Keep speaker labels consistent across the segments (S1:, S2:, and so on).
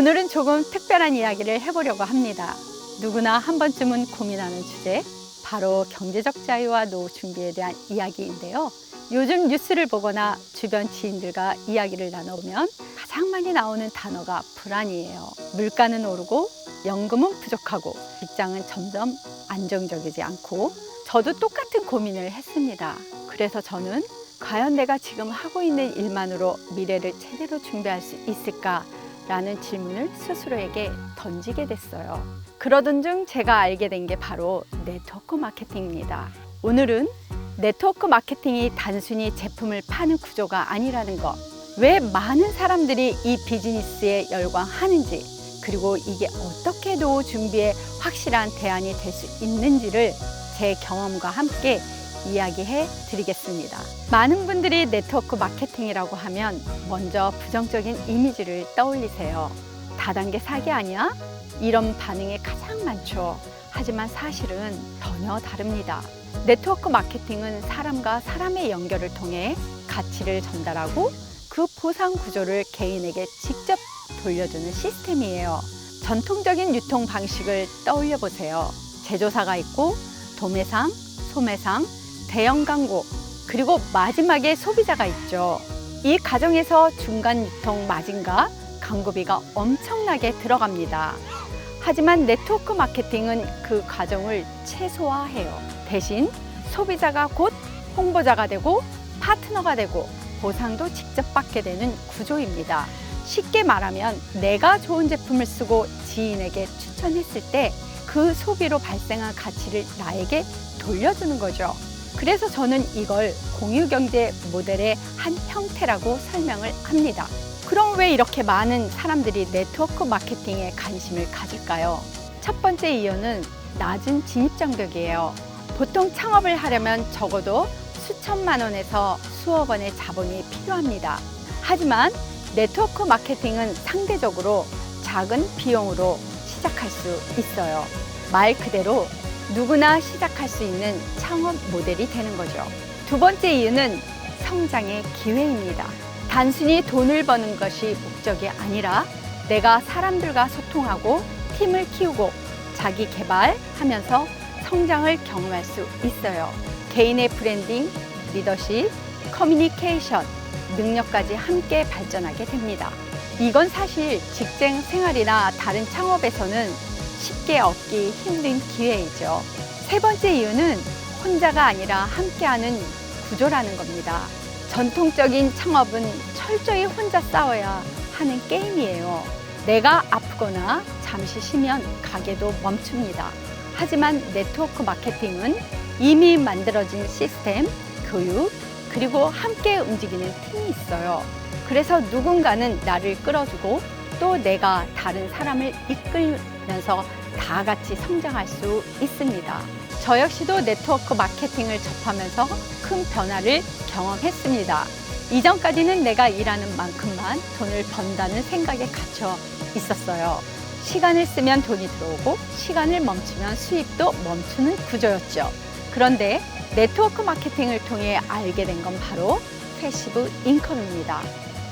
S1: 오늘은 조금 특별한 이야기를 해보려고 합니다. 누구나 한 번쯤은 고민하는 주제, 바로 경제적 자유와 노후 준비에 대한 이야기인데요. 요즘 뉴스를 보거나 주변 지인들과 이야기를 나눠보면 가장 많이 나오는 단어가 불안이에요. 물가는 오르고 연금은 부족하고 직장은 점점 안정적이지 않고, 저도 똑같은 고민을 했습니다. 그래서 저는 과연 내가 지금 하고 있는 일만으로 미래를 제대로 준비할 수 있을까? 라는 질문을 스스로에게 던지게 됐어요. 그러던 중 제가 알게 된 게 바로 네트워크 마케팅입니다. 오늘은 네트워크 마케팅이 단순히 제품을 파는 구조가 아니라는 것, 왜 많은 사람들이 이 비즈니스에 열광하는지, 그리고 이게 어떻게 노후 준비에 확실한 대안이 될 수 있는지를 제 경험과 함께 이야기해 드리겠습니다. 많은 분들이 네트워크 마케팅이라고 하면 먼저 부정적인 이미지를 떠올리세요. 다단계 사기 아니야? 이런 반응이 가장 많죠. 하지만 사실은 전혀 다릅니다. 네트워크 마케팅은 사람과 사람의 연결을 통해 가치를 전달하고 그 보상 구조를 개인에게 직접 돌려주는 시스템이에요. 전통적인 유통 방식을 떠올려 보세요. 제조사가 있고 도매상, 소매상, 대형 광고, 그리고 마지막에 소비자가 있죠. 이 과정에서 중간 유통 마진과 광고비가 엄청나게 들어갑니다. 하지만 네트워크 마케팅은 그 과정을 최소화해요. 대신 소비자가 곧 홍보자가 되고 파트너가 되고 보상도 직접 받게 되는 구조입니다. 쉽게 말하면 내가 좋은 제품을 쓰고 지인에게 추천했을 때 그 소비로 발생한 가치를 나에게 돌려주는 거죠. 그래서 저는 이걸 공유경제 모델의 한 형태라고 설명을 합니다. 그럼 왜 이렇게 많은 사람들이 네트워크 마케팅에 관심을 가질까요? 첫 번째 이유는 낮은 진입장벽이에요. 보통 창업을 하려면 적어도 수천만 원에서 수억 원의 자본이 필요합니다. 하지만 네트워크 마케팅은 상대적으로 작은 비용으로 시작할 수 있어요. 말 그대로 누구나 시작할 수 있는 창업 모델이 되는 거죠. 두 번째 이유는 성장의 기회입니다. 단순히 돈을 버는 것이 목적이 아니라 내가 사람들과 소통하고 팀을 키우고 자기 개발하면서 성장을 경험할 수 있어요. 개인의 브랜딩, 리더십, 커뮤니케이션, 능력까지 함께 발전하게 됩니다. 이건 사실 직장 생활이나 다른 창업에서는 쉽게 얻기 힘든 기회이죠. 세 번째 이유는 혼자가 아니라 함께하는 구조라는 겁니다. 전통적인 창업은 철저히 혼자 싸워야 하는 게임이에요. 내가 아프거나 잠시 쉬면 가게도 멈춥니다. 하지만 네트워크 마케팅은 이미 만들어진 시스템, 교육, 그리고 함께 움직이는 팀이 있어요. 그래서 누군가는 나를 끌어주고 또 내가 다른 사람을 이끌면서 다 같이 성장할 수 있습니다. 저 역시도 네트워크 마케팅을 접하면서 큰 변화를 경험했습니다. 이전까지는 내가 일하는 만큼만 돈을 번다는 생각에 갇혀 있었어요. 시간을 쓰면 돈이 들어오고 시간을 멈추면 수입도 멈추는 구조였죠. 그런데 네트워크 마케팅을 통해 알게 된 건 바로 패시브 인컴입니다.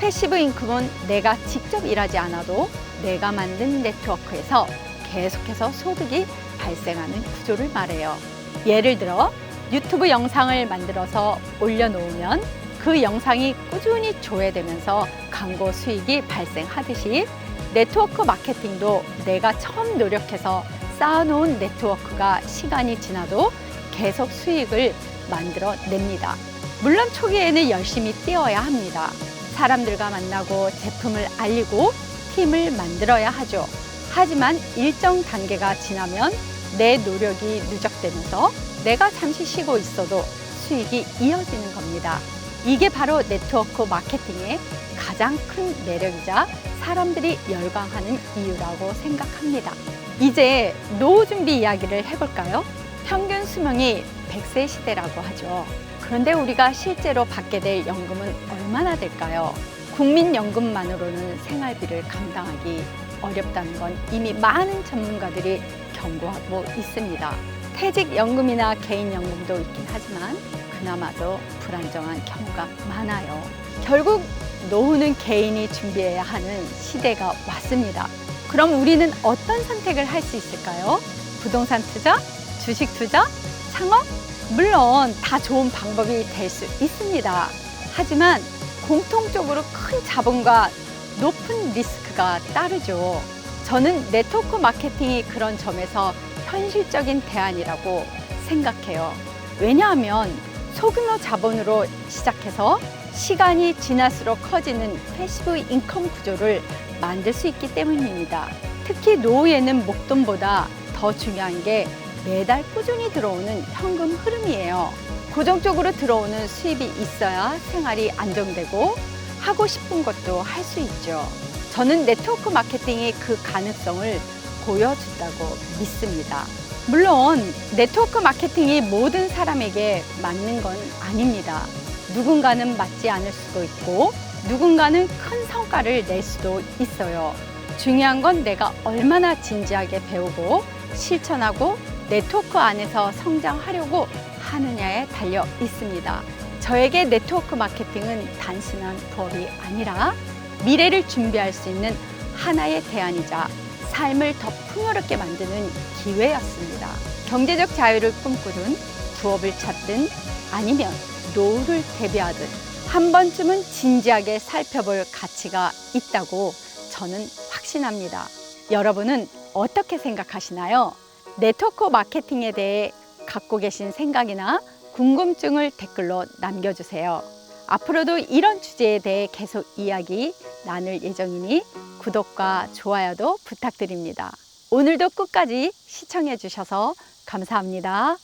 S1: 패시브 인컴은 내가 직접 일하지 않아도 내가 만든 네트워크에서 계속해서 소득이 발생하는 구조를 말해요. 예를 들어 유튜브 영상을 만들어서 올려놓으면 그 영상이 꾸준히 조회되면서 광고 수익이 발생하듯이 네트워크 마케팅도 내가 처음 노력해서 쌓아놓은 네트워크가 시간이 지나도 계속 수익을 만들어냅니다. 물론 초기에는 열심히 뛰어야 합니다. 사람들과 만나고 제품을 알리고 팀을 만들어야 하죠. 하지만 일정 단계가 지나면 내 노력이 누적되면서 내가 잠시 쉬고 있어도 수익이 이어지는 겁니다. 이게 바로 네트워크 마케팅의 가장 큰 매력이자 사람들이 열광하는 이유라고 생각합니다. 이제 노후 준비 이야기를 해볼까요? 평균 수명이 100세 시대라고 하죠. 그런데 우리가 실제로 받게 될 연금은 얼마나 될까요? 국민연금만으로는 생활비를 감당하기 어렵다는 건 이미 많은 전문가들이 경고하고 있습니다. 퇴직연금이나 개인연금도 있긴 하지만 그나마도 불안정한 경우가 많아요. 결국 노후는 개인이 준비해야 하는 시대가 왔습니다. 그럼 우리는 어떤 선택을 할 수 있을까요? 부동산 투자, 주식 투자, 창업? 물론 다 좋은 방법이 될 수 있습니다. 하지만 공통적으로 큰 자본과 높은 리스크가 따르죠. 저는 네트워크 마케팅이 그런 점에서 현실적인 대안이라고 생각해요. 왜냐하면 소규모 자본으로 시작해서 시간이 지날수록 커지는 패시브 인컴 구조를 만들 수 있기 때문입니다. 특히 노후에는 목돈보다 더 중요한 게 매달 꾸준히 들어오는 현금 흐름이에요. 고정적으로 들어오는 수입이 있어야 생활이 안정되고 하고 싶은 것도 할 수 있죠. 저는 네트워크 마케팅이 그 가능성을 보여준다고 믿습니다. 물론 네트워크 마케팅이 모든 사람에게 맞는 건 아닙니다. 누군가는 맞지 않을 수도 있고 누군가는 큰 성과를 낼 수도 있어요. 중요한 건 내가 얼마나 진지하게 배우고 실천하고 네트워크 안에서 성장하려고 하느냐에 달려 있습니다. 저에게 네트워크 마케팅은 단순한 부업이 아니라 미래를 준비할 수 있는 하나의 대안이자 삶을 더 풍요롭게 만드는 기회였습니다. 경제적 자유를 꿈꾸든 부업을 찾든 아니면 노후를 대비하든 한 번쯤은 진지하게 살펴볼 가치가 있다고 저는 확신합니다. 여러분은 어떻게 생각하시나요? 네트워크 마케팅에 대해 갖고 계신 생각이나 궁금증을 댓글로 남겨주세요. 앞으로도 이런 주제에 대해 계속 이야기 나눌 예정이니 구독과 좋아요도 부탁드립니다. 오늘도 끝까지 시청해 주셔서 감사합니다.